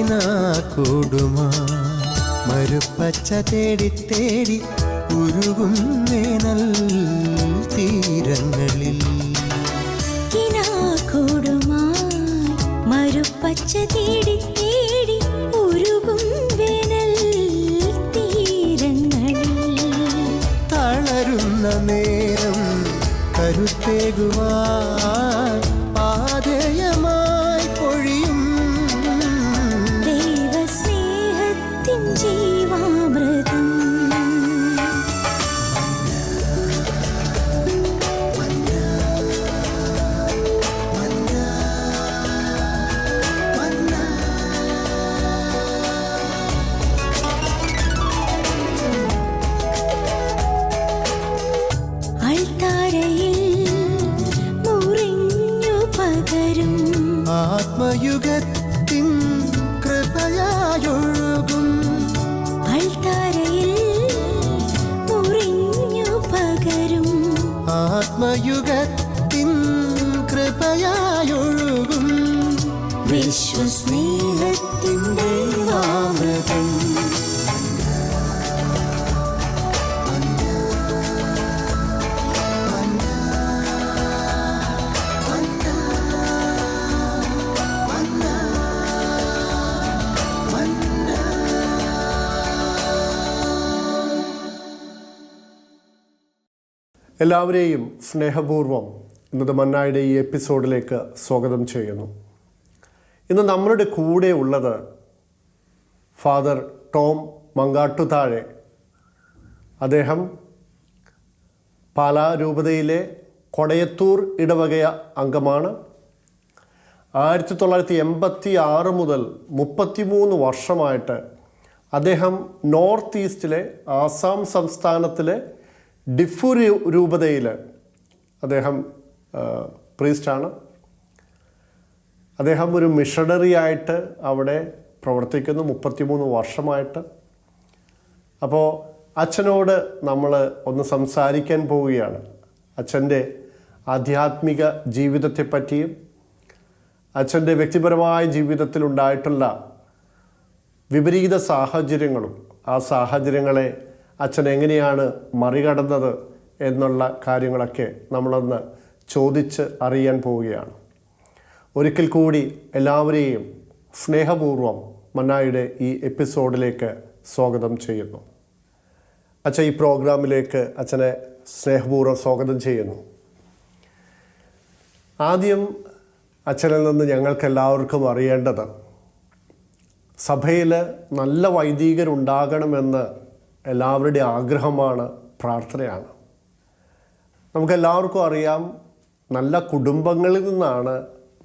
കിനാക്കൂടുമാ മരുപ്പച്ച തേടി തേടി ഉരുകും വേനൽ തീരങ്ങളിൽ. കിനാക്കൂടുമായി മരുപ്പച്ച തേടി തേടി ഉരുകും വേനൽ തീരങ്ങളിൽ. തളരുന്ന നേരം കരുത്തേകുവാൻ പാതയമായി പൊഴിയും ദൈവസ്നേഹത്തിൻ ജീവാമൃതം. ആത്മയുഗത്തിൻ കൃപയായൊഴുകും അൾത്താരയിൽ മുറിഞ്ഞു പകരും. ആത്മയുഗത്തിൻ കൃപയായൊഴുകും വിശ്വസ്നേഹത്തിൻ്റെ അമൃതം. എല്ലാവരെയും സ്നേഹപൂർവ്വം ഇന്നത്തെ മന്നായുടെ ഈ എപ്പിസോഡിലേക്ക് സ്വാഗതം ചെയ്യുന്നു. ഇന്ന് നമ്മളുടെ കൂടെ ഉള്ളത് ഫാദർ ടോം മങ്കാട്ടുതാഴെ. അദ്ദേഹം പാലാ രൂപതയിലെ കൊടയത്തൂർ ഇടവക അംഗമാണ്. 1986 മുതൽ 33 വർഷമായിട്ട് അദ്ദേഹം നോർത്ത് ഈസ്റ്റിലെ ആസാം സംസ്ഥാനത്തിലെ ഡിഫു രൂപതയിൽ അദ്ദേഹം പ്രീസ്റ്റാണ്. അദ്ദേഹം ഒരു മിഷണറി ആയിട്ട് അവിടെ പ്രവർത്തിക്കുന്നു 33 വർഷമായിട്ട്. അപ്പോൾ അച്ഛനോട് നമ്മൾ ഒന്ന് സംസാരിക്കാൻ പോവുകയാണ്. അച്ഛൻ്റെ ആധ്യാത്മിക ജീവിതത്തെപ്പറ്റിയും അച്ഛൻ്റെ വ്യക്തിപരമായ ജീവിതത്തിലുണ്ടായിട്ടുള്ള വിപരീത സാഹചര്യങ്ങളും ആ സാഹചര്യങ്ങളെ അച്ഛൻ എങ്ങനെയാണ് മറികടന്നത് എന്നുള്ള കാര്യങ്ങളൊക്കെ നമ്മളൊന്ന് ചോദിച്ച് അറിയാൻ പോവുകയാണ്. ഒരിക്കൽ കൂടി എല്ലാവരെയും സ്നേഹപൂർവ്വം മന്നായുടെ ഈ എപ്പിസോഡിലേക്ക് സ്വാഗതം ചെയ്യുന്നു. അച്ഛൻ ഈ പ്രോഗ്രാമിലേക്ക് അച്ഛനെ സ്നേഹപൂർവ്വം സ്വാഗതം ചെയ്യുന്നു. ആദ്യം അച്ഛനിൽ നിന്ന് ഞങ്ങൾക്കെല്ലാവർക്കും അറിയേണ്ടത് സഭയിൽ നല്ല വൈദികരുണ്ടാകണമെന്ന് എല്ലാവരുടെ ആഗ്രഹമാണ്, പ്രാർത്ഥനയാണ്. നമുക്കെല്ലാവർക്കും അറിയാം, നല്ല കുടുംബങ്ങളിൽ നിന്നാണ്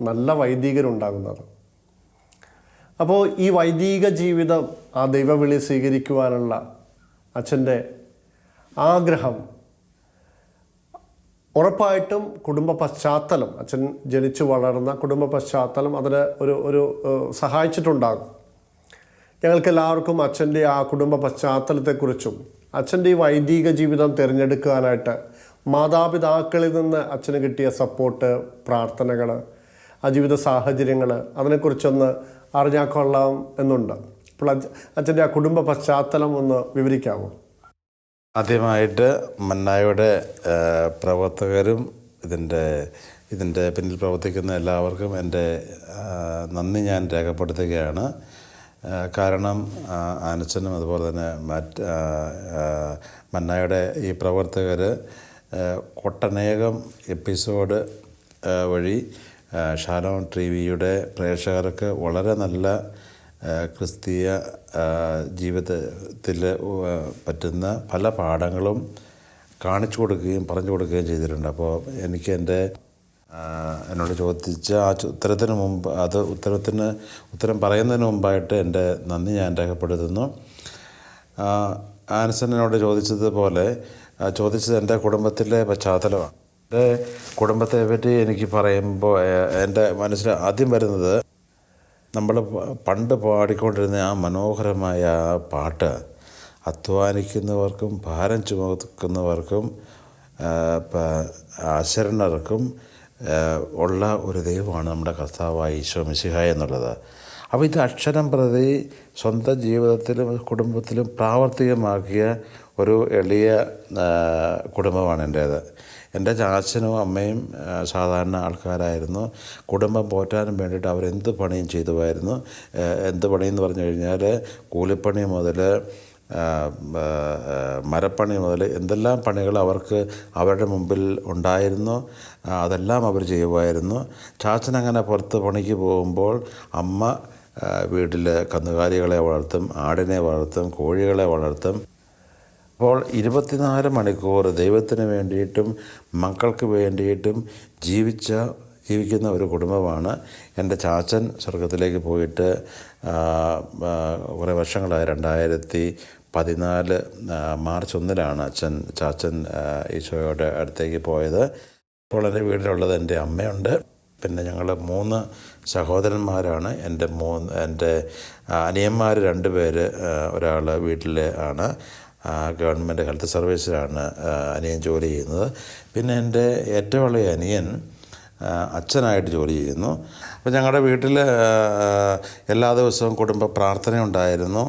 നല്ല വൈദികരുണ്ടാകുന്നത്. അപ്പോൾ ഈ വൈദിക ജീവിതം, ആ ദൈവവിളി സ്വീകരിക്കുവാനുള്ള അച്ഛൻ്റെ ആഗ്രഹം ഉറപ്പായിട്ടും കുടുംബ പശ്ചാത്തലം, അച്ഛൻ ജനിച്ചു വളർന്ന കുടുംബ പശ്ചാത്തലം അതിന് ഒരു സഹായിച്ചിട്ടുണ്ടാകും. ഞങ്ങൾക്കെല്ലാവർക്കും അച്ഛൻ്റെ ആ കുടുംബ പശ്ചാത്തലത്തെക്കുറിച്ചും അച്ഛൻ്റെ ഈ വൈദിക ജീവിതം തിരഞ്ഞെടുക്കാനായിട്ട് മാതാപിതാക്കളിൽ നിന്ന് അച്ഛന് കിട്ടിയ സപ്പോർട്ട്, പ്രാർത്ഥനകൾ, ആ ജീവിത സാഹചര്യങ്ങൾ, അതിനെക്കുറിച്ചൊന്ന് അറിഞ്ഞാൽ കൊള്ളാം എന്നുണ്ട്. അപ്പോൾ അച്ഛൻ്റെ ആ കുടുംബ പശ്ചാത്തലം ഒന്ന് വിവരിക്കാമോ? ആദ്യമായിട്ട് മന്നായുടെ പ്രവർത്തകരും ഇതിൻ്റെ പിന്നിൽ പ്രവർത്തിക്കുന്ന എല്ലാവർക്കും എൻ്റെ നന്ദി ഞാൻ രേഖപ്പെടുത്തുകയാണ്. കാരണം ആനച്ചനും അതുപോലെ തന്നെ മന്നായുടെ ഈ പ്രവർത്തകർ ഒട്ടനേകം എപ്പിസോഡ് വഴി ഷാലോം ടിവിയുടെ പ്രേക്ഷകർക്ക് വളരെ നല്ല ക്രിസ്തീയ ജീവിതത്തിൽ പറ്റുന്ന പല പാഠങ്ങളും കാണിച്ചു കൊടുക്കുകയും പറഞ്ഞു കൊടുക്കുകയും ചെയ്തിട്ടുണ്ട്. അപ്പോൾ എനിക്ക് എന്നോട് ചോദിച്ച ആ ഉത്തരത്തിന് മുമ്പ് ഉത്തരം പറയുന്നതിന് മുമ്പായിട്ട് എൻ്റെ നന്ദി ഞാൻ രേഖപ്പെടുത്തുന്നു. ആൻസൺ എന്നോട് ചോദിച്ചത് എൻ്റെ കുടുംബത്തിലെ പശ്ചാത്തലമാണ്. എൻ്റെ കുടുംബത്തെ പറ്റി എനിക്ക് പറയുമ്പോൾ എൻ്റെ മനസ്സിൽ ആദ്യം വരുന്നത് നമ്മൾ പണ്ട് പാടിക്കൊണ്ടിരുന്ന ആ മനോഹരമായ ആ പാട്ട് അധ്വാനിക്കുന്നവർക്കും ഭാരം ചുമക്കുന്നവർക്കും അശരണർക്കും ഉള്ള ഒരു ദൈവമാണ് നമ്മുടെ കർത്താവായ ഈശോ മിശിഹായ എന്നുള്ളത്. അപ്പോൾ ഇത് അക്ഷരം പ്രതി സ്വന്തം ജീവിതത്തിലും കുടുംബത്തിലും പ്രാവർത്തികമാക്കിയ ഒരു എളിയ കുടുംബമാണ് എൻ്റേത്. എൻ്റെ ചാച്ചനും അമ്മയും സാധാരണ ആൾക്കാരായിരുന്നു. കുടുംബം പോറ്റാനും വേണ്ടിയിട്ട് അവരെന്ത് പണിയും ചെയ്തുമായിരുന്നു. എന്ത് പണിയെന്ന് പറഞ്ഞു കഴിഞ്ഞാൽ കൂലിപ്പണി മുതൽ മരപ്പണി മുതൽ എന്തെല്ലാം പണികൾ അവർക്ക് അവരുടെ മുമ്പിൽ ഉണ്ടായിരുന്നു അതെല്ലാം അവർ ചെയ്യുമായിരുന്നു. ചാച്ചൻ അങ്ങനെ പുറത്ത് പണിക്ക് പോകുമ്പോൾ അമ്മ വീട്ടിൽ കന്നുകാലികളെ വളർത്തും, ആടിനെ വളർത്തും, കോഴികളെ വളർത്തും. അപ്പോൾ 24 മണിക്കൂർ ദൈവത്തിന് വേണ്ടിയിട്ടും മക്കൾക്ക് വേണ്ടിയിട്ടും ജീവിക്കുന്ന ഒരു കുടുംബമാണ്. എൻ്റെ ചാച്ചൻ സ്വർഗത്തിലേക്ക് പോയിട്ട് കുറേ വർഷങ്ങളായി. 2014 മാർച്ച് 1 ചാച്ചൻ ഈശോയുടെ അടുത്തേക്ക് പോയത്. ഇപ്പോൾ എൻ്റെ വീട്ടിലുള്ളത് എൻ്റെ അമ്മയുണ്ട്, പിന്നെ ഞങ്ങൾ 3 സഹോദരന്മാരാണ്. എൻ്റെ അനിയന്മാർ 2 പേര്, ഒരാൾ വീട്ടിൽ ആണ്, ഗവൺമെൻറ് ഹെൽത്ത് സർവീസിലാണ് അനിയൻ ജോലി ചെയ്യുന്നത്. പിന്നെ എൻ്റെ ഏറ്റവും വലിയ അനിയൻ അച്ഛനായിട്ട് ജോലി ചെയ്യുന്നു. അപ്പോൾ ഞങ്ങളുടെ വീട്ടിൽ എല്ലാ ദിവസവും കുടുംബ പ്രാർത്ഥന ഉണ്ടായിരുന്നു.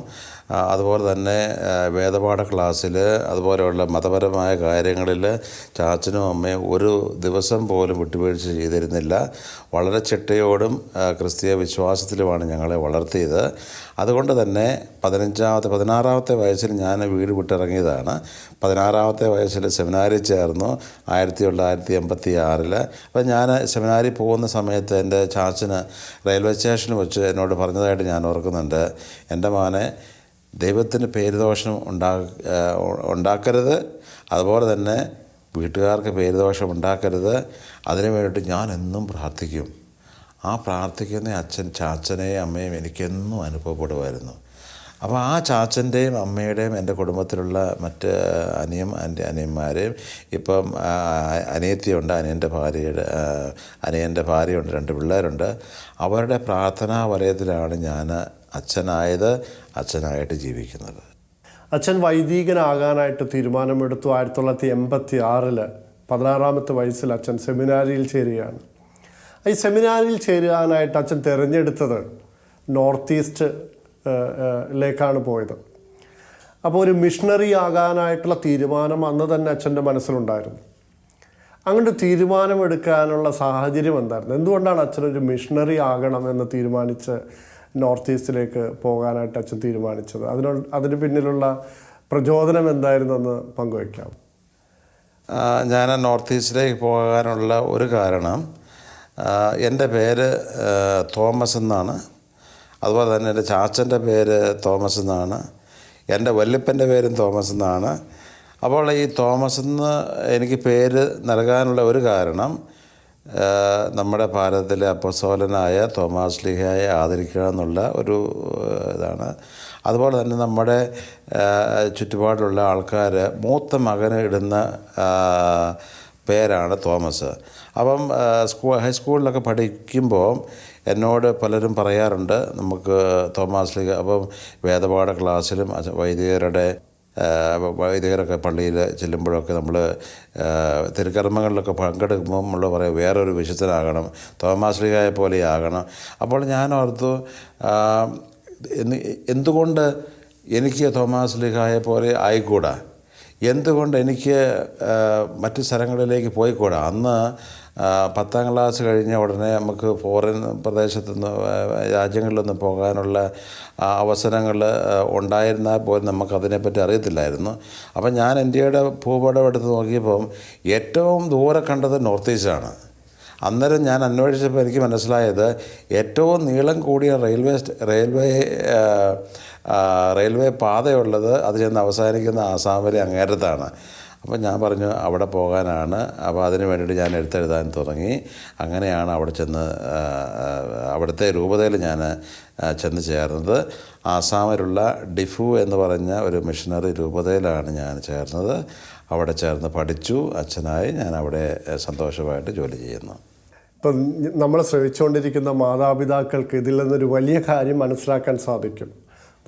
അതുപോലെ തന്നെ വേദപാഠ ക്ലാസ്സിൽ, അതുപോലെയുള്ള മതപരമായ കാര്യങ്ങളിൽ ചാച്ചനും അമ്മയും ഒരു ദിവസം പോലും വിട്ടുവീഴ്ച ചെയ്തിരുന്നില്ല. വളരെ ചിട്ടയോടും ക്രിസ്തീയ വിശ്വാസത്തിലുമാണ് ഞങ്ങളെ വളർത്തിയത്. അതുകൊണ്ട് തന്നെ 16-ാമത്തെ വയസ്സിൽ ഞാൻ വീട് വിട്ടിറങ്ങിയതാണ്. 16-ാമത്തെ വയസ്സിൽ സെമിനാരിൽ ചേർന്നു 1986. അപ്പോൾ ഞാൻ സെമിനാരിൽ പോകുന്ന സമയത്ത് എൻ്റെ ചാച്ചന് റെയിൽവേ സ്റ്റേഷനിൽ വെച്ച് എന്നോട് പറഞ്ഞതായിട്ട് ഞാൻ ഓർക്കുന്നുണ്ട്, എൻ്റെ മോനെ, ദൈവത്തിന് പേരുദോഷം ഉണ്ടാക്കരുത്, അതുപോലെ തന്നെ വീട്ടുകാർക്ക് പേരുദോഷം ഉണ്ടാക്കരുത്, അതിനു വേണ്ടിയിട്ട് ഞാൻ എന്നും പ്രാർത്ഥിക്കും. ആ പ്രാർത്ഥിക്കുന്ന ചാച്ചനെയും അമ്മയും എനിക്കെന്നും അനുഭവപ്പെടുമായിരുന്നു. അപ്പോൾ ആ ചാച്ചൻ്റെയും അമ്മയുടെയും എൻ്റെ കുടുംബത്തിലുള്ള മറ്റ് അനിയന്മാരെയും ഇപ്പം അനിയത്തിയുണ്ട്, അനിയൻ്റെ ഭാര്യയുണ്ട്, 2 പിള്ളേരുണ്ട്. അവരുടെ പ്രാർത്ഥനാ വലയത്തിലാണ് ഞാൻ അച്ഛനായിട്ട് ജീവിക്കുന്നത്. അച്ഛൻ വൈദികനാകാനായിട്ട് തീരുമാനമെടുത്തു. 1986 16-ാമത്തെ വയസ്സിൽ അച്ഛൻ സെമിനാരിയിൽ ചേരുകയാണ്. ഈ സെമിനാരിയിൽ ചേരാനായിട്ട് അച്ഛൻ തിരഞ്ഞെടുത്തത് നോർത്ത് ഈസ്റ്റിലേക്കാണ് പോയത്. അപ്പോൾ ഒരു മിഷണറി ആകാനായിട്ടുള്ള തീരുമാനം അന്ന് തന്നെ അച്ഛൻ്റെ മനസ്സിലുണ്ടായിരുന്നു. അങ്ങനെ തീരുമാനമെടുക്കാനുള്ള സാഹചര്യം എന്തായിരുന്നു? എന്തുകൊണ്ടാണ് അച്ഛനൊരു മിഷണറി ആകണമെന്ന് തീരുമാനിച്ച് നോർത്ത് ഈസ്റ്റിലേക്ക് പോകാനായിട്ട് അച്ഛൻ തീരുമാനിച്ചത്? അതിന് പിന്നിലുള്ള പ്രചോദനം എന്തായിരുന്നെന്ന് പങ്കുവയ്ക്കാം. ഞാൻ നോർത്ത് ഈസ്റ്റിലേക്ക് പോകാനുള്ള ഒരു കാരണം, എൻ്റെ പേര് തോമസ് എന്നാണ്. അതുപോലെ തന്നെ എൻ്റെ ചാച്ചൻ്റെ പേര് തോമസ് എന്നാണ്. എൻ്റെ വല്യപ്പൻ്റെ പേരും തോമസ് എന്നാണ്. അപ്പോൾ ഈ തോമസ് എന്ന് എനിക്ക് പേര് നൽകാനുള്ള ഒരു കാരണം, നമ്മുടെ ഭാരതത്തിലെ അപ്പോസ്തലനായ തോമാസ് ശ്ലീഹായെ ആദരിക്കുക എന്നുള്ള ഒരു ഇതാണ്. അതുപോലെ തന്നെ നമ്മുടെ ചുറ്റുപാടുള്ള ആൾക്കാർ മൂത്ത മകന് ഇടുന്ന പേരാണ് തോമസ്. അപ്പം ഹൈസ്കൂളിലൊക്കെ പഠിക്കുമ്പോൾ എന്നോട് പലരും പറയാറുണ്ട്, നമുക്ക് തോമാസ് ശ്ലീഹ, അപ്പം വേദപാഠ ക്ലാസ്സിലും വൈദികരൊക്കെ പള്ളിയിൽ ചെല്ലുമ്പോഴൊക്കെ നമ്മൾ തിരുക്കർമ്മങ്ങളിലൊക്കെ പങ്കെടുക്കുമ്പോൾ നമ്മൾ പറയും വേറൊരു വിശുദ്ധനാകണം, തോമാസ് ശ്ലീഹായെ പോലെ ആകണം. അപ്പോൾ ഞാൻ ഓർത്തു, എന്തുകൊണ്ട് എനിക്ക് തോമാസ് ശ്ലീഹായെ പോലെ ആയിക്കൂടാ? എന്തുകൊണ്ട് എനിക്ക് മറ്റു സ്ഥലങ്ങളിലേക്ക് പോയിക്കൂടാ? അന്ന് 10ാം ക്ലാസ് കഴിഞ്ഞ ഉടനെ നമുക്ക് ഫോറിൻ പ്രദേശത്തുനിന്ന് രാജ്യങ്ങളിലൊന്നും പോകാനുള്ള അവസരങ്ങൾ ഉണ്ടായിരുന്നാൽ പോലും നമുക്കതിനെപ്പറ്റി അറിയത്തില്ലായിരുന്നു. അപ്പം ഞാൻ ഇന്ത്യയുടെ ഭൂപടം എടുത്ത് നോക്കിയപ്പം ഏറ്റവും ദൂരെ കണ്ടത് നോർത്ത് ഈസ്റ്റാണ്. അന്നേരം ഞാൻ അന്വേഷിച്ചപ്പോൾ എനിക്ക് മനസ്സിലായത് ഏറ്റവും നീളം കൂടിയ റെയിൽവേ പാതയുള്ളത് അത് ചെന്ന് അവസാനിക്കുന്ന ആസാമിലെ അങ്ങേറ്റത്താണ്. അപ്പം ഞാൻ പറഞ്ഞു അവിടെ പോകാനാണ്. അപ്പോൾ അതിന് വേണ്ടിയിട്ട് ഞാൻ എഴുതാൻ തുടങ്ങി. അങ്ങനെയാണ് അവിടുത്തെ രൂപതയിൽ ഞാൻ ചെന്ന് ചേർന്നത്. ആസാമിലുള്ള ഡിഫു എന്ന് പറഞ്ഞ ഒരു മിഷണറി രൂപതയിലാണ് ഞാൻ ചേർന്നത്. അവിടെ ചേർന്ന് പഠിച്ചു. അച്ഛനായി ഞാൻ അവിടെ സന്തോഷമായിട്ട് ജോലി ചെയ്യുന്നു. ഇപ്പം നമ്മൾ ശ്രമിച്ചുകൊണ്ടിരിക്കുന്ന മാതാപിതാക്കൾക്ക് ഇതിൽ നിന്നൊരു വലിയ കാര്യം മനസ്സിലാക്കാൻ സാധിക്കും.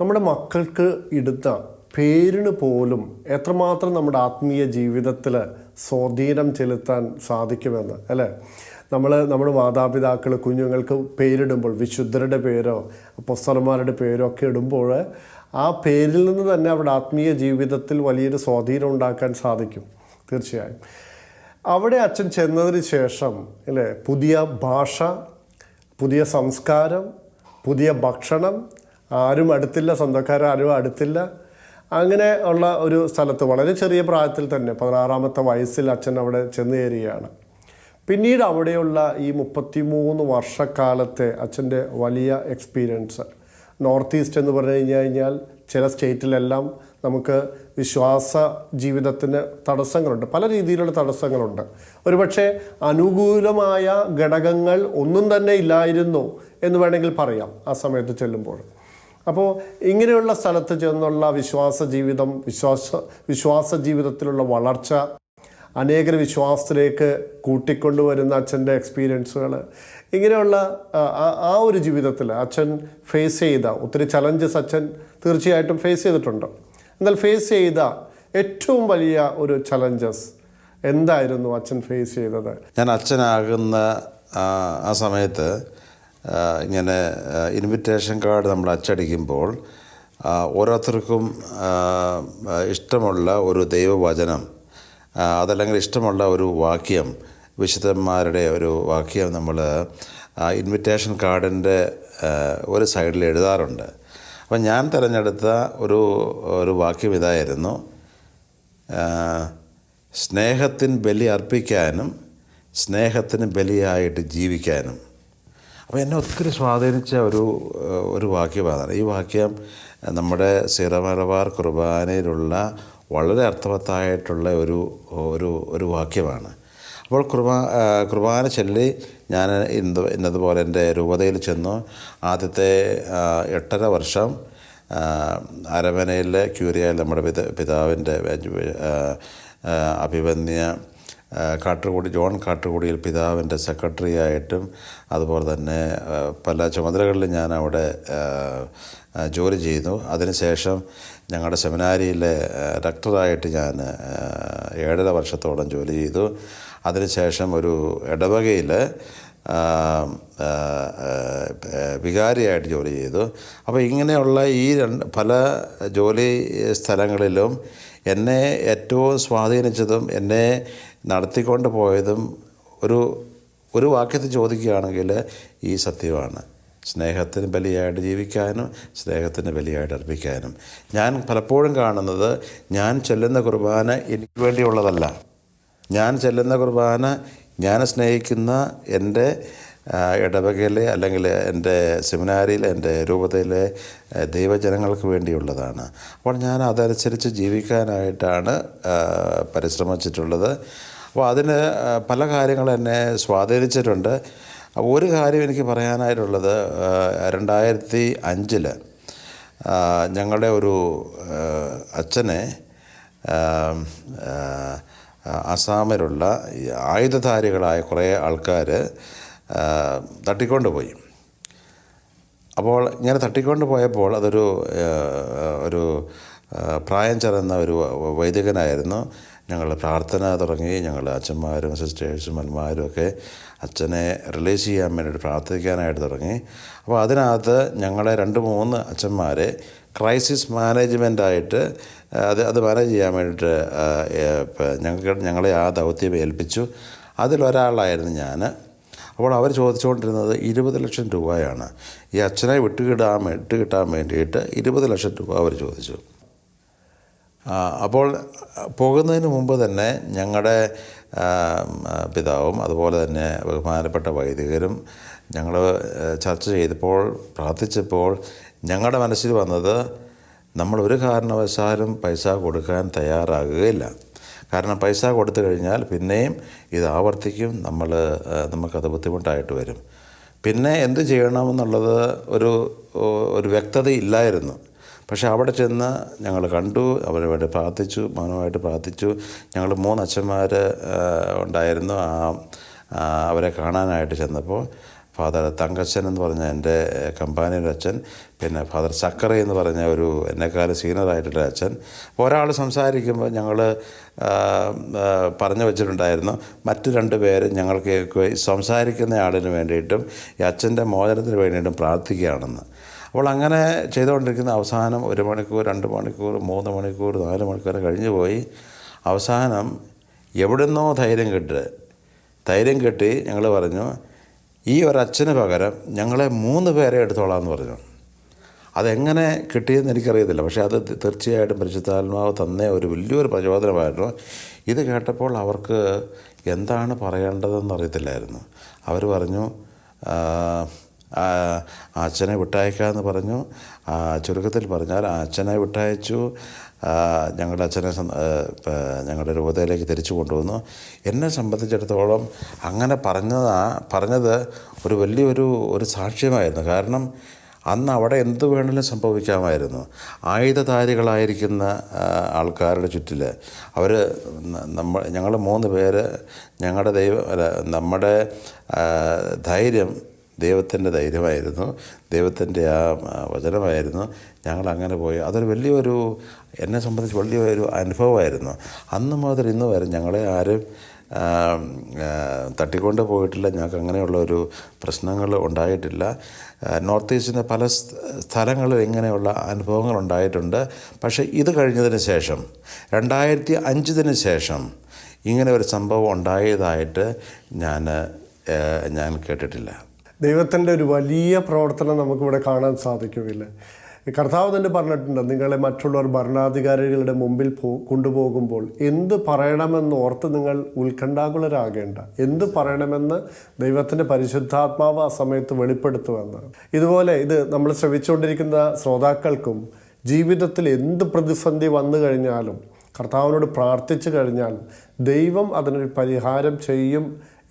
നമ്മുടെ മക്കൾക്ക് ഇടുന്ന പേരിന് പോലും എത്രമാത്രം നമ്മുടെ ആത്മീയ ജീവിതത്തിൽ സ്വാധീനം ചെലുത്താൻ സാധിക്കുമെന്ന്, അല്ലേ? നമ്മുടെ മാതാപിതാക്കൾ കുഞ്ഞുങ്ങൾക്ക് പേരിടുമ്പോൾ വിശുദ്ധരുടെ പേരോ അപ്പോസ്തലന്മാരുടെ പേരോ ഒക്കെ ഇടുമ്പോൾ ആ പേരിൽ നിന്ന് തന്നെ അവിടെ ആത്മീയ ജീവിതത്തിൽ വലിയൊരു സ്വാധീനം ഉണ്ടാക്കാൻ സാധിക്കും. തീർച്ചയായും അവിടെ അച്ഛൻ ചെന്നതിന് ശേഷം അല്ലേ, പുതിയ ഭാഷ, പുതിയ സംസ്കാരം, പുതിയ ഭക്ഷണം, ആരും അടുത്തില്ല, സ്വന്തക്കാരും അടുത്തില്ല. അങ്ങനെ ഉള്ള ഒരു സ്ഥലത്ത് വളരെ ചെറിയ പ്രായത്തിൽ തന്നെ 16-ാമത്തെ വയസ്സിൽ അച്ഛൻ അവിടെ ചെന്ന് കയറുകയാണ്. പിന്നീട് അവിടെയുള്ള ഈ 33 വർഷക്കാലത്തെ അച്ഛൻ്റെ വലിയ എക്സ്പീരിയൻസ്, നോർത്ത് ഈസ്റ്റ് എന്ന് പറഞ്ഞു കഴിഞ്ഞാൽ ചില സ്റ്റേറ്റിലെല്ലാം നമുക്ക് വിശ്വാസ ജീവിതത്തിന് തടസ്സങ്ങളുണ്ട്, പല രീതിയിലുള്ള തടസ്സങ്ങളുണ്ട്. ഒരുപക്ഷെ അനുകൂലമായ ഘടകങ്ങൾ ഒന്നും തന്നെ ഇല്ലായിരുന്നു എന്ന് വേണമെങ്കിൽ പറയാം ആ സമയത്ത് ചെല്ലുമ്പോൾ. അപ്പോൾ ഇങ്ങനെയുള്ള സ്ഥലത്ത് ചെന്നുള്ള വിശ്വാസ ജീവിതത്തിലുള്ള വളർച്ച, അനേകർ വിശ്വാസത്തിലേക്ക് കൂട്ടിക്കൊണ്ടുവരുന്ന അച്ഛൻ്റെ എക്സ്പീരിയൻസുകൾ, ഇങ്ങനെയുള്ള ആ ഒരു ജീവിതത്തിൽ അച്ഛൻ ഫേസ് ചെയ്ത ഒത്തിരി ചലഞ്ചസ് അച്ഛൻ തീർച്ചയായിട്ടും ഫേസ് ചെയ്തിട്ടുണ്ട്. എന്നാൽ ഫേസ് ചെയ്ത ഏറ്റവും വലിയ ഒരു ചലഞ്ചസ് എന്തായിരുന്നു അച്ഛൻ ഫേസ് ചെയ്തത്? ഞാൻ അച്ഛനാകുന്ന ആ സമയത്ത് ഇങ്ങനെ ഇൻവിറ്റേഷൻ കാർഡ് നമ്മൾ അച്ചടിക്കുമ്പോൾ ഓരോരുത്തർക്കും ഇഷ്ടമുള്ള ഒരു ദൈവവചനം, അതല്ലെങ്കിൽ ഇഷ്ടമുള്ള ഒരു വാക്യം, വിശുദ്ധന്മാരുടെ ഒരു വാക്യം നമ്മൾ ഇൻവിറ്റേഷൻ കാർഡിൻ്റെ ഒരു സൈഡിൽ എഴുതാറുണ്ട്. അപ്പം ഞാൻ തിരഞ്ഞെടുത്ത ഒരു വാക്യം ഇതായിരുന്നു: സ്നേഹത്തിന് ബലി അർപ്പിക്കാനും സ്നേഹത്തിന് ബലിയായിട്ട് ജീവിക്കാനും. അപ്പോൾ എന്നെ ഒത്തിരി സ്വാധീനിച്ച ഒരു വാക്യമാണ് ഈ വാക്യം. നമ്മുടെ സീറോ മലബാർ കുർബാനയിലുള്ള വളരെ അർത്ഥവത്തായിട്ടുള്ള ഒരു വാക്യമാണ്. അപ്പോൾ കുർബാന ചൊല്ലി ഞാൻ ഇന്നതുപോലെ എൻ്റെ രൂപതയിൽ ചെന്നു. ആദ്യത്തെ 8.5 വർഷം അരമനയിലെ ക്യൂരിയയിൽ നമ്മുടെ പിതാവിൻ്റെ അഭിവന്യ ജോൺ കാട്ടുകുടിയിൽ പിതാവിൻ്റെ സെക്രട്ടറി ആയിട്ടും അതുപോലെ തന്നെ പല ചുമതലകളിലും ഞാൻ അവിടെ ജോലി ചെയ്തു. അതിനുശേഷം ഞങ്ങളുടെ സെമിനാരിയിലെ റെക്ടറായിട്ട് ഞാൻ 7.5 വർഷത്തോളം ജോലി ചെയ്തു. അതിനുശേഷം ഒരു ഇടവകയിൽ വികാരിയായിട്ട് ജോലി ചെയ്തു. അപ്പോൾ ഇങ്ങനെയുള്ള ഈ പല ജോലി സ്ഥലങ്ങളിലും എന്നെ ഏറ്റവും സ്വാധീനിച്ചതും എന്നെ നടത്തിക്കൊണ്ട് പോയതും ഒരു വാക്യത്തിൽ ചോദിക്കുകയാണെങ്കിൽ ഈ സത്യമാണ്: സ്നേഹത്തിന് ബലിയായിട്ട് ജീവിക്കാനും സ്നേഹത്തിന് ബലിയായിട്ട് അർപ്പിക്കാനും. ഞാൻ പലപ്പോഴും കാണുന്നത്, ഞാൻ ചൊല്ലുന്ന കുർബാന എനിക്ക് വേണ്ടിയുള്ളതല്ല. ഞാൻ ചൊല്ലുന്ന കുർബാന ഞാൻ സ്നേഹിക്കുന്ന എൻ്റെ ഇടവകയിലെ അല്ലെങ്കിൽ എൻ്റെ സെമിനാരിയിലെ എൻ്റെ രൂപതയിലെ ദൈവജനങ്ങൾക്ക് വേണ്ടിയുള്ളതാണ്. അപ്പോൾ ഞാൻ അതനുസരിച്ച് ജീവിക്കാനായിട്ടാണ് പരിശ്രമിച്ചിട്ടുള്ളത്. അപ്പോൾ അതിന് പല കാര്യങ്ങൾ എന്നെ സ്വാധീനിച്ചിട്ടുണ്ട്. ഒരു കാര്യം എനിക്ക് പറയാനായിട്ടുള്ളത്, 2005 ഞങ്ങളുടെ ഒരു അച്ഛനെ അസാമിലുള്ള ആയുധധാരികളായ കുറേ ആൾക്കാർ തട്ടിക്കൊണ്ടുപോയി. അപ്പോൾ ഇങ്ങനെ തട്ടിക്കൊണ്ട് പോയപ്പോൾ ഒരു പ്രായം ചെറുന്ന ഒരു വൈദികനായിരുന്നു. ഞങ്ങൾ പ്രാർത്ഥന തുടങ്ങി. ഞങ്ങൾ അച്ഛന്മാരും സിസ്റ്റേഴ്സും അന്മാരും ഒക്കെ അച്ഛനെ റിലീസ് ചെയ്യാൻ വേണ്ടിയിട്ട് പ്രാർത്ഥിക്കാനായിട്ട് തുടങ്ങി. അപ്പോൾ അതിനകത്ത് ഞങ്ങളെ 2-3 അച്ഛന്മാരെ ക്രൈസിസ് മാനേജ്മെൻറ്റായിട്ട് അത് മാനേജ് ചെയ്യാൻ വേണ്ടിയിട്ട് ഞങ്ങളെ ആ ദൗത്യം ഏൽപ്പിച്ചു. അതിലൊരാളായിരുന്നു ഞാൻ. അപ്പോൾ അവർ ചോദിച്ചുകൊണ്ടിരുന്നത് 20 ലക്ഷം രൂപയാണ്. ഈ അച്ഛനെ വിട്ടുകിട്ടാൻ വേണ്ടിയിട്ട് 20 ലക്ഷം രൂപ അവർ ചോദിച്ചു. അപ്പോൾ പോകുന്നതിന് മുമ്പ് തന്നെ ഞങ്ങളുടെ പിതാവും അതുപോലെ തന്നെ ബഹുമാനപ്പെട്ട വൈദികരും ഞങ്ങൾ ചർച്ച ചെയ്തപ്പോൾ, പ്രാർത്ഥിച്ചപ്പോൾ ഞങ്ങളുടെ മനസ്സിൽ വന്നത്, നമ്മൾ ഒരു കാരണവശാലും പൈസ കൊടുക്കാൻ തയ്യാറാകുകയില്ല. കാരണം പൈസ കൊടുത്തു കഴിഞ്ഞാൽ പിന്നെയും ഇത് ആവർത്തിക്കും, നമുക്കത് ബുദ്ധിമുട്ടായിട്ട് വരും. പിന്നെ എന്ത് ചെയ്യണമെന്നുള്ളത് ഒരു വ്യക്തത ഇല്ലായിരുന്നു. പക്ഷേ അവിടെ ചെന്ന് ഞങ്ങൾ കണ്ടു, അവന് വേണ്ടി പ്രാർത്ഥിച്ചു, മൗനമായിട്ട് പ്രാർത്ഥിച്ചു. ഞങ്ങൾ 3 അച്ഛന്മാർ ഉണ്ടായിരുന്നു. അവരെ കാണാനായിട്ട് ചെന്നപ്പോൾ ഫാദർ തങ്കച്ചൻ എന്ന് പറഞ്ഞ എൻ്റെ കമ്പാനിയുടെ അച്ഛൻ, പിന്നെ ഫാദർ ചക്കറ എന്ന് പറഞ്ഞ ഒരു എന്നെക്കാളും സീനിയറായിട്ടുള്ള അച്ഛൻ. അപ്പോൾ ഒരാൾ സംസാരിക്കുമ്പോൾ ഞങ്ങൾ പറഞ്ഞു വെച്ചിട്ടുണ്ടായിരുന്നു മറ്റു 2 പേര് ഞങ്ങൾക്ക് സംസാരിക്കുന്ന ആളിന് വേണ്ടിയിട്ടും ഈ അച്ഛൻ്റെ മോചനത്തിന് വേണ്ടിയിട്ടും പ്രാർത്ഥിക്കുകയാണെന്ന്. അപ്പോൾ അങ്ങനെ ചെയ്തുകൊണ്ടിരിക്കുന്ന അവസാനം 1 മണിക്കൂർ, 2 മണിക്കൂർ, 3 മണിക്കൂർ, 4 മണിക്കൂർ കഴിഞ്ഞു പോയി. അവസാനം എവിടുന്നോ ധൈര്യം കിട്ടി ഞങ്ങൾ പറഞ്ഞു, ഈ ഒരച്ഛന് പകരം ഞങ്ങളെ 3 പേരെ എടുത്തോളാമെന്ന് പറഞ്ഞു. അതെങ്ങനെ കിട്ടിയെന്ന് എനിക്കറിയത്തില്ല, പക്ഷേ അത് തീർച്ചയായിട്ടും പരിശുദ്ധാത്മാവ് തന്ന ഒരു വലിയൊരു പ്രചോദനമായിരുന്നു. ഇത് കേട്ടപ്പോൾ അവർക്ക് എന്താണ് പറയേണ്ടതെന്ന് അറിയത്തില്ലായിരുന്നു. അവർ പറഞ്ഞു അച്ഛനെ വിട്ടയക്കാമെന്ന് പറഞ്ഞു. ചുരുക്കത്തിൽ പറഞ്ഞാൽ അച്ഛനെ വിട്ടയച്ചു. ഞങ്ങളുടെ അച്ഛനെ ഞങ്ങളുടെ രൂപതയിലേക്ക് തിരിച്ചു കൊണ്ടുവന്നു. എന്നെ സംബന്ധിച്ചിടത്തോളം അങ്ങനെ പറഞ്ഞത് ഒരു വലിയൊരു സാക്ഷ്യമായിരുന്നു. കാരണം അന്ന് അവിടെ എന്ത് വേണമെങ്കിലും സംഭവിക്കാമായിരുന്നു. ആയുധധാരികളായിരിക്കുന്ന ആൾക്കാരുടെ ചുറ്റിൽ അവർ ഞങ്ങൾ 3 പേര് നമ്മുടെ ധൈര്യം ദൈവത്തിൻ്റെ ധൈര്യമായിരുന്നു, ദൈവത്തിൻ്റെ ആ വചനമായിരുന്നു. ഞങ്ങളങ്ങനെ പോയി. അതൊരു എന്നെ സംബന്ധിച്ച് വലിയൊരു അനുഭവമായിരുന്നു. അന്ന് മുതൽ ഇന്ന് വരെ ഞങ്ങളെ ആരും തട്ടിക്കൊണ്ട് പോയിട്ടില്ല. ഞങ്ങൾക്ക് അങ്ങനെയുള്ള ഒരു പ്രശ്നങ്ങൾ ഉണ്ടായിട്ടില്ല. നോർത്ത് ഈസ്റ്റിൻ്റെ പല സ്ഥലങ്ങളിൽ ഇങ്ങനെയുള്ള അനുഭവങ്ങൾ ഉണ്ടായിട്ടുണ്ട്. പക്ഷേ ഇത് കഴിഞ്ഞതിന് ശേഷം 2005 ശേഷം ഇങ്ങനെ ഒരു സംഭവം ഉണ്ടായതായിട്ട് ഞാൻ കേട്ടിട്ടില്ല. ദൈവത്തിൻ്റെ ഒരു വലിയ പ്രവർത്തനം നമുക്കിവിടെ കാണാൻ സാധിക്കുകയില്ല. കർത്താവ് തന്നെ പറഞ്ഞിട്ടുണ്ട്, നിങ്ങളെ മറ്റുള്ളവർ ഭരണാധികാരികളുടെ മുമ്പിൽ കൊണ്ടുപോകുമ്പോൾ എന്ത് പറയണമെന്ന് ഓർത്ത് നിങ്ങൾ ഉത്കണ്ഠാകുലരാകേണ്ട. എന്ത് പറയണമെന്ന് ദൈവത്തിൻ്റെ പരിശുദ്ധാത്മാവ് ആ സമയത്ത് വെളിപ്പെടുത്തുമെന്ന്. ഇതുപോലെ ഇത് നമ്മൾ ശ്രവിച്ചുകൊണ്ടിരിക്കുന്ന ശ്രോതാക്കൾക്കും ജീവിതത്തിൽ എന്ത് പ്രതിസന്ധി വന്നു കഴിഞ്ഞാലും കർത്താവിനോട് പ്രാർത്ഥിച്ചു കഴിഞ്ഞാൽ ദൈവം അതിനൊരു പരിഹാരം ചെയ്യും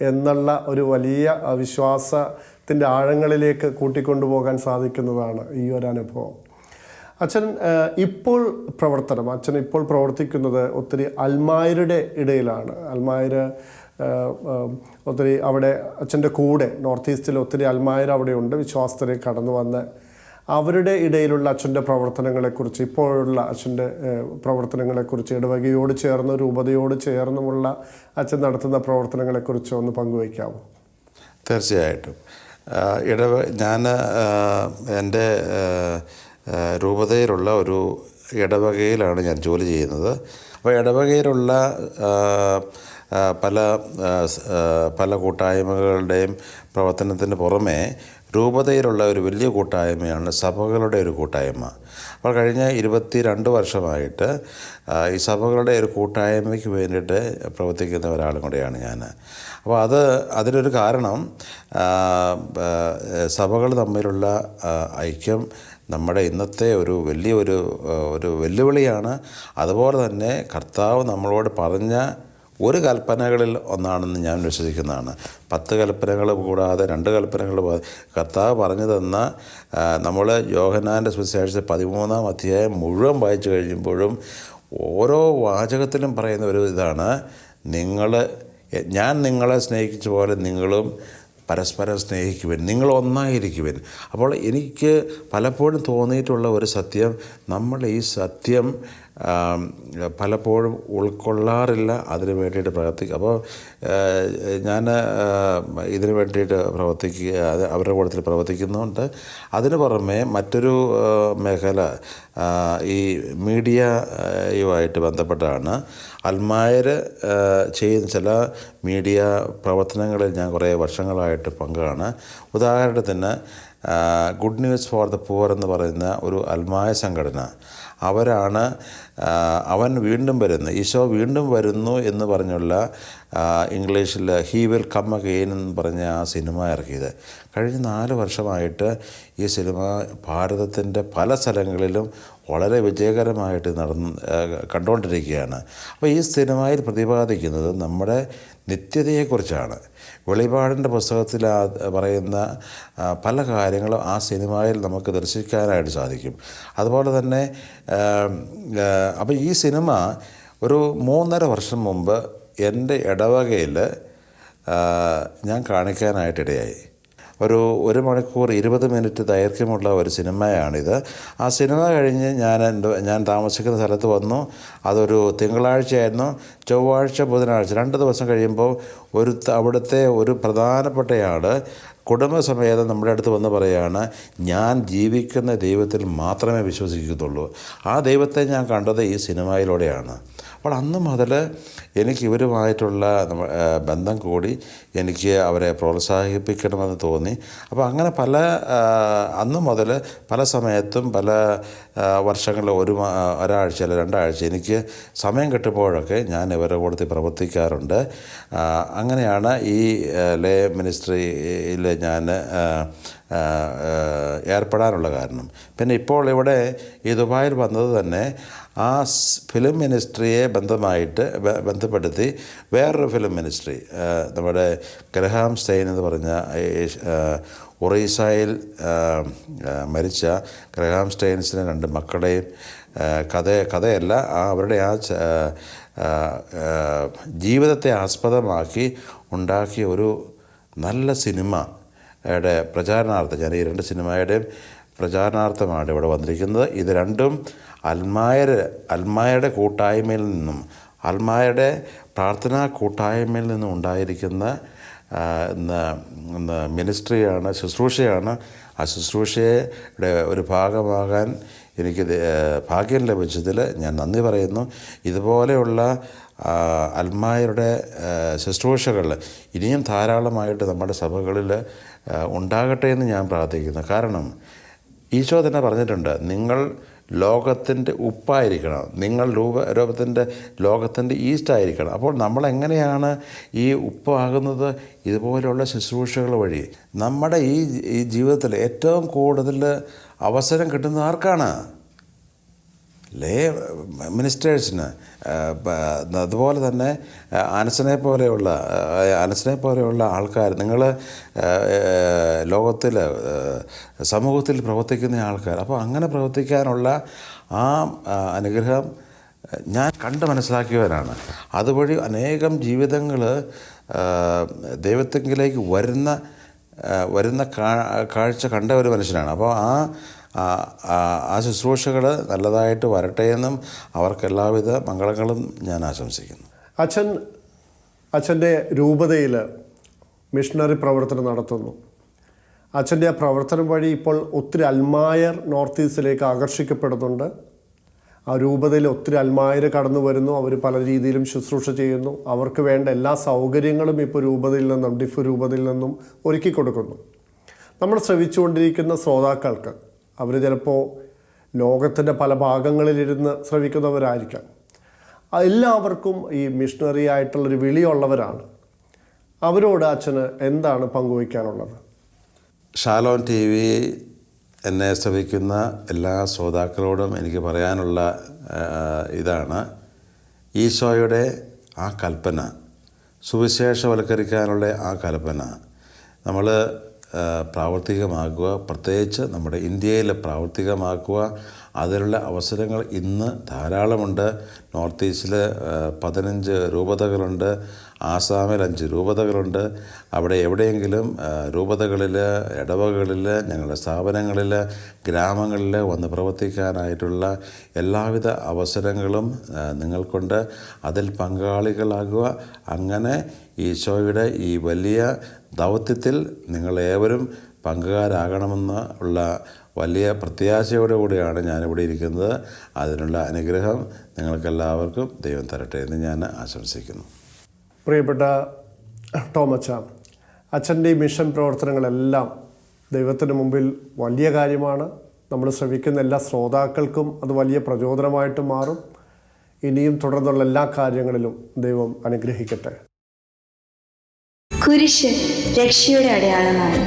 എന്നുള്ള ഒരു വലിയ വിശ്വാസത്തിൻ്റെ ആഴങ്ങളിലേക്ക് കൂട്ടിക്കൊണ്ടുപോകാൻ സാധിക്കുന്നതാണ് ഈ ഒരു അനുഭവം. അച്ഛൻ ഇപ്പോൾ പ്രവർത്തിക്കുന്നത് ഒത്തിരി അൽമായരുടെ ഇടയിലാണ്. അൽമായർ ഒത്തിരി അവിടെ അച്ഛൻ്റെ കൂടെ നോർത്ത് ഈസ്റ്റിൽ ഒത്തിരി അൽമായർ അവിടെയുണ്ട്. വിശ്വാസത്തിലേക്ക് കടന്നു വന്ന് അവരുടെ ഇടയിലുള്ള അച്ഛൻ്റെ പ്രവർത്തനങ്ങളെക്കുറിച്ച്, ഇപ്പോഴുള്ള അച്ഛൻ്റെ പ്രവർത്തനങ്ങളെക്കുറിച്ച്, ഇടവകയോട് ചേർന്ന് രൂപതയോട് ചേർന്നുമുള്ള അച്ഛൻ നടത്തുന്ന പ്രവർത്തനങ്ങളെക്കുറിച്ച് ഒന്ന് പങ്കുവയ്ക്കാമോ? തീർച്ചയായിട്ടും. ഞാൻ എൻ്റെ രൂപതയിലുള്ള ഒരു ഇടവകയിലാണ് ഞാൻ ജോലി ചെയ്യുന്നത്. അപ്പോൾ ഇടവകയിലുള്ള പല കൂട്ടായ്മകളുടെയും പ്രവർത്തനത്തിന് പുറമേ രൂപതയിലുള്ള ഒരു വലിയ കൂട്ടായ്മയാണ് സഭകളുടെ ഒരു കൂട്ടായ്മ. അപ്പോൾ കഴിഞ്ഞ 22 വർഷമായിട്ട് ഈ സഭകളുടെ ഒരു കൂട്ടായ്മയ്ക്ക് വേണ്ടിയിട്ട് പ്രവർത്തിക്കുന്ന ഒരാളും കൂടെയാണ് ഞാൻ. അപ്പോൾ അതിനൊരു കാരണം സഭകൾ തമ്മിലുള്ള ഐക്യം നമ്മുടെ ഇന്നത്തെ ഒരു വലിയൊരു വെല്ലുവിളിയാണ്. അതുപോലെ തന്നെ കർത്താവ് നമ്മളോട് പറഞ്ഞ ഒരു കൽപ്പനകളിൽ ഒന്നാണെന്ന് ഞാൻ വിശ്വസിക്കുന്നതാണ്. 10 കൽപ്പനകൾ കൂടാതെ 2 കൽപ്പനകൾ കർത്താവ് പറഞ്ഞു തന്ന, നമ്മൾ യോഹന്നാൻ്റെ സുവിശേഷത്തിൽ 13-ാം അധ്യായം മുഴുവൻ വായിച്ചു കഴിയുമ്പോഴും ഓരോ വാചകത്തിലും പറയുന്ന ഒരു ഇതാണ്, ഞാൻ നിങ്ങളെ സ്നേഹിച്ച പോലെ നിങ്ങളും പരസ്പരം സ്നേഹിക്കുവിൻ, നിങ്ങൾ ഒന്നായിരിക്കുവിൻ. അപ്പോൾ എനിക്ക് പലപ്പോഴും തോന്നിയിട്ടുള്ള ഒരു സത്യം, നമ്മൾ ഈ സത്യം പലപ്പോഴും ഉൾക്കൊള്ളാറില്ല. അതിന് വേണ്ടിയിട്ട് പ്രവർത്തിക്കുക. അപ്പോൾ ഞാൻ ഇതിന് വേണ്ടിയിട്ട് അവരുടെ കൂട്ടത്തിൽ പ്രവർത്തിക്കുന്നുണ്ട്. അതിന് പുറമെ മറ്റൊരു മേഖല ഈ മീഡിയയുമായിട്ട് ബന്ധപ്പെട്ടാണ്. അൽമായർ ചെയ്യുന്ന ചില മീഡിയ പ്രവർത്തനങ്ങളിൽ ഞാൻ കുറേ വർഷങ്ങളായിട്ട് പങ്കാണ്. ഉദാഹരണത്തിന് good news for the poor എന്ന് പറയുന്ന ഒരു അൽമായ സംഘടന, അവരാണ് അവൻ വീണ്ടും വരുന്നു, ഈശോ വീണ്ടും വരുന്നു എന്ന് പറഞ്ഞുള്ള ഇംഗ്ലീഷിൽ ഹീ വിൽ കം അഗെയിൻ എന്ന് പറഞ്ഞ ആ സിനിമ ഇറക്കിയത്. കഴിഞ്ഞ 4 വർഷമായിട്ട് ഈ സിനിമ ഭാരതത്തിൻ്റെ പല സ്ഥലങ്ങളിലും വളരെ വിജയകരമായിട്ട് കണ്ടുകൊണ്ടിരിക്കുകയാണ്. അപ്പോൾ ഈ സിനിമയിൽ പ്രതിപാദിക്കുന്നത് നമ്മുടെ നിത്യതയെക്കുറിച്ചാണ്. വെളിപാടിൻ്റെ പുസ്തകത്തിൽ പറയുന്ന പല കാര്യങ്ങളും ആ സിനിമയിൽ നമുക്ക് ദർശിക്കാനായിട്ട് സാധിക്കും. അതുപോലെ തന്നെ അപ്പോൾ ഈ സിനിമ ഒരു 3.5 വർഷം മുമ്പ് എൻ്റെ ഇടവകയിൽ ഞാൻ കാണിക്കാനായിട്ടിടയായി. ഒരു മണിക്കൂർ 20 മിനിറ്റ് ദൈർഘ്യമുള്ള ഒരു സിനിമയാണിത്. ആ സിനിമ കഴിഞ്ഞ് ഞാൻ താമസിക്കുന്ന സ്ഥലത്ത് വന്നു. അതൊരു തിങ്കളാഴ്ചയായിരുന്നു. ചൊവ്വാഴ്ച, ബുധനാഴ്ച 2 ദിവസം കഴിയുമ്പോൾ അവിടുത്തെ ഒരു പ്രധാനപ്പെട്ടയാൾ കുടുംബസമേതം നമ്മുടെ അടുത്ത് വന്ന് പറയുകയാണ്, ഞാൻ ജീവിക്കുന്ന ദൈവത്തിൽ മാത്രമേ വിശ്വസിക്കത്തുള്ളൂ. ആ ദൈവത്തെ ഞാൻ കണ്ടത് ഈ സിനിമയിലൂടെയാണ്. അപ്പോൾ അന്ന് മുതൽ എനിക്ക് ഇവരുമായിട്ടുള്ള ബന്ധം കൂടി എനിക്ക് അവരെ പ്രോത്സാഹിപ്പിക്കണമെന്ന് തോന്നി. അപ്പോൾ അങ്ങനെ അന്ന് മുതൽ പല സമയത്തും പല വർഷങ്ങളിൽ ഒരാഴ്ച അല്ല 2 ആഴ്ച എനിക്ക് സമയം കിട്ടുമ്പോഴൊക്കെ ഞാൻ ഇവരുടെ കൂട്ടത്തിൽ പ്രവർത്തിക്കാറുണ്ട്. അങ്ങനെയാണ് ഈ ലേ മിനിസ്ട്രിയിൽ ഞാൻ ഏർപ്പെടാനുള്ള കാരണം. പിന്നെ ഇപ്പോൾ ഇവിടെ ഈ ദുബായിൽ വന്നത് തന്നെ ആ ഫിലിം മിനിസ്ട്രിയെ ബന്ധപ്പെടുത്തി വേറൊരു ഫിലിം മിനിസ്ട്രി, നമ്മുടെ ഗ്രഹാം സ്റ്റെയിൻ എന്ന് പറഞ്ഞ ഒറീസയിൽ മരിച്ച ഗ്രഹാം സ്റ്റെയിൻസിന് 2 മക്കളെയും കഥയല്ല അവരുടെ ജീവിതത്തെ ആസ്പദമാക്കി ഉണ്ടാക്കിയ ഒരു നല്ല സിനിമയുടെ പ്രചാരണാർത്ഥം ഞാൻ ഈ 2 സിനിമയുടെയും പ്രചാരണാർത്ഥമാണ് ഇവിടെ വന്നിരിക്കുന്നത്. ഇത് രണ്ടും അൽമായയുടെ കൂട്ടായ്മയിൽ നിന്നും അൽമായയുടെ പ്രാർത്ഥനാ കൂട്ടായ്മയിൽ നിന്നും ഉണ്ടായിരിക്കുന്ന മിനിസ്ട്രിയാണ്, ശുശ്രൂഷയാണ്. ആ ശുശ്രൂഷയുടെ ഒരു ഭാഗമാകാൻ എനിക്ക് ഭാഗ്യം ലഭിച്ചതിൽ ഞാൻ നന്ദി പറയുന്നു. ഇതുപോലെയുള്ള അൽമായരുടെ ശുശ്രൂഷകൾ ഇനിയും ധാരാളമായിട്ട് നമ്മുടെ സഭകളിൽ ഉണ്ടാകട്ടെ എന്ന് ഞാൻ പ്രാർത്ഥിക്കുന്നു. കാരണം ഈശോ തന്നെ പറഞ്ഞിട്ടുണ്ട്, നിങ്ങൾ ലോകത്തിൻ്റെ ഉപ്പായിരിക്കണം, നിങ്ങൾ ലോകത്തിൻ്റെ ഈസ്റ്റായിരിക്കണം. അപ്പോൾ നമ്മളെങ്ങനെയാണ് ഈ ഉപ്പാകുന്നത്? ഇതുപോലെയുള്ള ശുശ്രൂഷകൾ വഴി. നമ്മുടെ ഈ ജീവിതത്തിൽ ഏറ്റവും കൂടുതൽ അവസരം കിട്ടുന്നത് ആർക്കാണ്? ലേ മിനിസ്റ്റേഴ്സിന്. അതുപോലെ തന്നെ അനസനെ പോലെയുള്ള ആൾക്കാർ, നിങ്ങൾ ലോകത്തിൽ സമൂഹത്തിൽ പ്രവർത്തിക്കുന്ന ആൾക്കാർ. അപ്പോൾ അങ്ങനെ പ്രവർത്തിക്കാനുള്ള ആ അനുഗ്രഹം ഞാൻ കണ്ട് മനസ്സിലാക്കിയവരാണ്. അതുവഴി അനേകം ജീവിതങ്ങൾ ദൈവത്തെങ്കിലേക്ക് വരുന്ന കാഴ്ച കണ്ട ഒരു മനുഷ്യനാണ്. അപ്പോൾ ആ ശുശ്രൂഷകൾ നല്ലതായിട്ട് വരട്ടെ എന്നും അവർക്ക് എല്ലാവിധ മംഗളങ്ങളും ഞാൻ ആശംസിക്കുന്നു. അച്ഛൻ്റെ രൂപതയിൽ മിഷണറി പ്രവർത്തനം നടത്തുന്നു. അച്ഛൻ്റെ ആ പ്രവർത്തനം വഴി ഇപ്പോൾ ഒത്തിരി അൽമായർ നോർത്ത് ഈസ്റ്റിലേക്ക് ആകർഷിക്കപ്പെടുന്നുണ്ട്. ആ രൂപതയിൽ ഒത്തിരി അൽമായർ കടന്നു വരുന്നു. അവർ പല രീതിയിലും ശുശ്രൂഷ ചെയ്യുന്നു. അവർക്ക് വേണ്ട എല്ലാ സൗകര്യങ്ങളും ഇപ്പോൾ ഡിഫ് രൂപതയിൽ നിന്നും ഒരുക്കി കൊടുക്കുന്നു. നമ്മൾ ശ്രവിച്ചുകൊണ്ടിരിക്കുന്ന ശ്രോതാക്കൾക്ക്, അവർ ചിലപ്പോൾ ലോകത്തിൻ്റെ പല ഭാഗങ്ങളിലിരുന്ന് ശ്രവിക്കുന്നവരായിരിക്കാം, എല്ലാവർക്കും ഈ മിഷണറി ആയിട്ടുള്ളൊരു വിളിയുള്ളവരാണ്. അവരോട് അച്ഛന് എന്താണ് പങ്കുവയ്ക്കാനുള്ളത്? ഷാലോം TV എന്നെ ശ്രവിക്കുന്ന എല്ലാ ശ്രോതാക്കളോടും എനിക്ക് പറയാനുള്ള ഇതാണ്, ഈശോയുടെ ആ കൽപ്പന, സുവിശേഷവൽക്കരിക്കാനുള്ള ആ കൽപ്പന നമ്മൾ പ്രാവർത്തികമാക്കുക. പ്രത്യേകിച്ച് നമ്മുടെ ഇന്ത്യയിൽ പ്രാവർത്തികമാക്കുക. അതിനുള്ള അവസരങ്ങൾ ഇന്ന് ധാരാളമുണ്ട്. നോർത്ത് ഈസ്റ്റിൽ 15 രൂപതകളുണ്ട്, ആസാമിൽ 5 രൂപതകളുണ്ട്. അവിടെ എവിടെയെങ്കിലും രൂപതകളിൽ, ഇടവകളിൽ, ഞങ്ങളുടെ സ്ഥാപനങ്ങളിൽ, ഗ്രാമങ്ങളിൽ വന്ന് പ്രവർത്തിക്കാനായിട്ടുള്ള എല്ലാവിധ അവസരങ്ങളും നിങ്ങൾക്കുണ്ട്. അതിൽ പങ്കാളികളാകുക. അങ്ങനെ ഈശോയുടെ ഈ വലിയ ദൗത്യത്തിൽ നിങ്ങളേവരും പങ്കുകാരാകണമെന്ന് ഉള്ള വലിയ പ്രത്യാശയോടു കൂടിയാണ് ഞാനിവിടെ ഇരിക്കുന്നത്. അതിനുള്ള അനുഗ്രഹം നിങ്ങൾക്കെല്ലാവർക്കും ദൈവം തരട്ടെ എന്ന് ഞാൻ ആശംസിക്കുന്നു. പ്രിയപ്പെട്ട ടോമച്ച, അച്ഛൻ്റെ ഈ മിഷൻ പ്രവർത്തനങ്ങളെല്ലാം ദൈവത്തിന് മുമ്പിൽ വലിയ കാര്യമാണ്. നമ്മൾ ശ്രമിക്കുന്ന എല്ലാ ശ്രോതാക്കൾക്കും അത് വലിയ പ്രചോദനമായിട്ട് മാറും. ഇനിയും തുടർന്നുള്ള എല്ലാ കാര്യങ്ങളിലും ദൈവം അനുഗ്രഹിക്കട്ടെ. കുരിശ് രക്ഷയുടെ അടയാളമാണ്.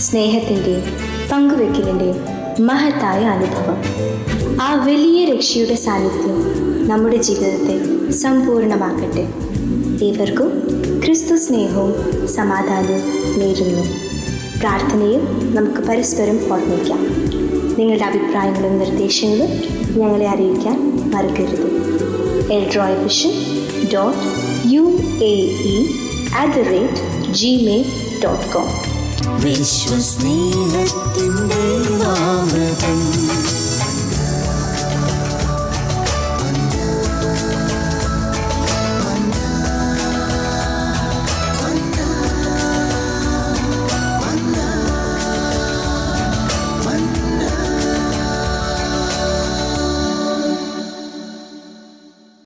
സ്നേഹത്തിൻ്റെയും പങ്കുവെക്കലിൻ്റെയും മഹത്തായ അനുഭവം. ആ വലിയ രക്ഷയുടെ സാന്നിധ്യം നമ്മുടെ ജീവിതത്തെ സമ്പൂർണ്ണമാക്കട്ടെ. ഏവർക്കും ക്രിസ്തു സ്നേഹവും സമാധാനവും നേരുന്നു. പ്രാർത്ഥനയും നമുക്ക് പരസ്പരം ഓർമ്മിക്കാം. നിങ്ങളുടെ അഭിപ്രായങ്ങളും നിർദ്ദേശങ്ങളും ഞങ്ങളെ അറിയിക്കാൻ മറക്കരുത്. eldroyvision.uae@gmail.com വിശ്വസ്നേഹത്തിൻ ദൈവാമൃതം